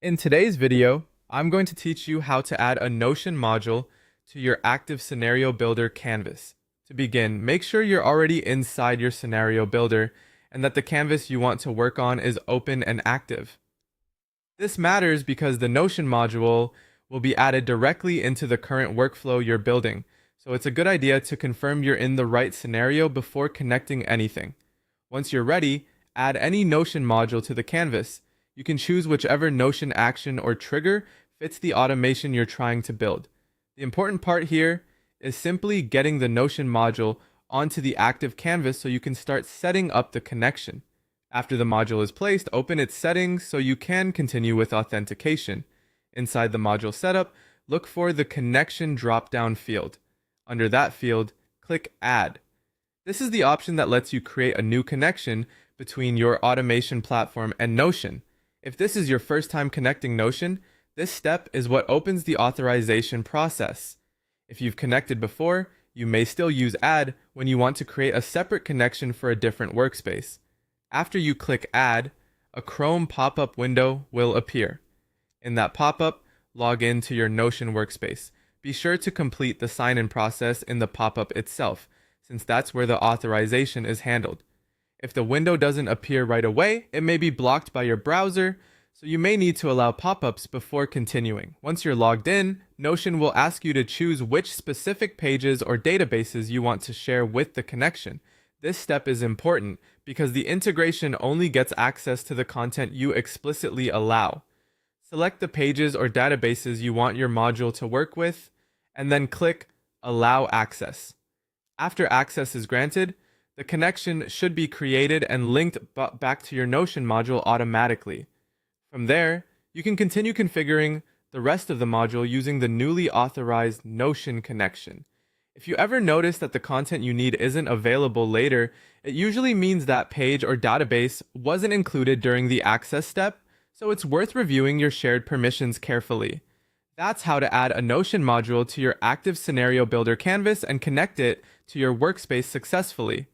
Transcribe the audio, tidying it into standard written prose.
In today's video, I'm going to teach you how to add a Notion module to your active scenario builder canvas. To begin, make sure you're already inside your scenario builder and that the canvas you want to work on is open and active. This matters because the Notion module will be added directly into the current workflow you're building, so it's a good idea to confirm you're in the right scenario before connecting anything. Once you're ready, add any Notion module to the canvas. You can choose whichever Notion action or trigger fits the automation you're trying to build. The important part here is simply getting the Notion module onto the active canvas so you can start setting up the connection. After the module is placed, open its settings so you can continue with authentication. Inside the module setup, look for the connection drop-down field. Under that field, click Add. This is the option that lets you create a new connection between your automation platform and Notion. If this is your first time connecting Notion, this step is what opens the authorization process. If you've connected before, you may still use Add when you want to create a separate connection for a different workspace. After you click Add, a Chrome pop-up window will appear. In that pop-up, log in to your Notion workspace. Be sure to complete the sign-in process in the pop-up itself, since that's where the authorization is handled. If the window doesn't appear right away, it may be blocked by your browser, so you may need to allow pop-ups before continuing. Once you're logged in, Notion will ask you to choose which specific pages or databases you want to share with the connection. This step is important because the integration only gets access to the content you explicitly allow. Select the pages or databases you want your module to work with, and then click Allow Access. After access is granted, the connection should be created and linked back to your Notion module automatically. From there, you can continue configuring the rest of the module using the newly authorized Notion connection. If you ever notice that the content you need isn't available later, it usually means that page or database wasn't included during the access step, so it's worth reviewing your shared permissions carefully. That's how to add a Notion module to your active scenario builder canvas and connect it to your workspace successfully.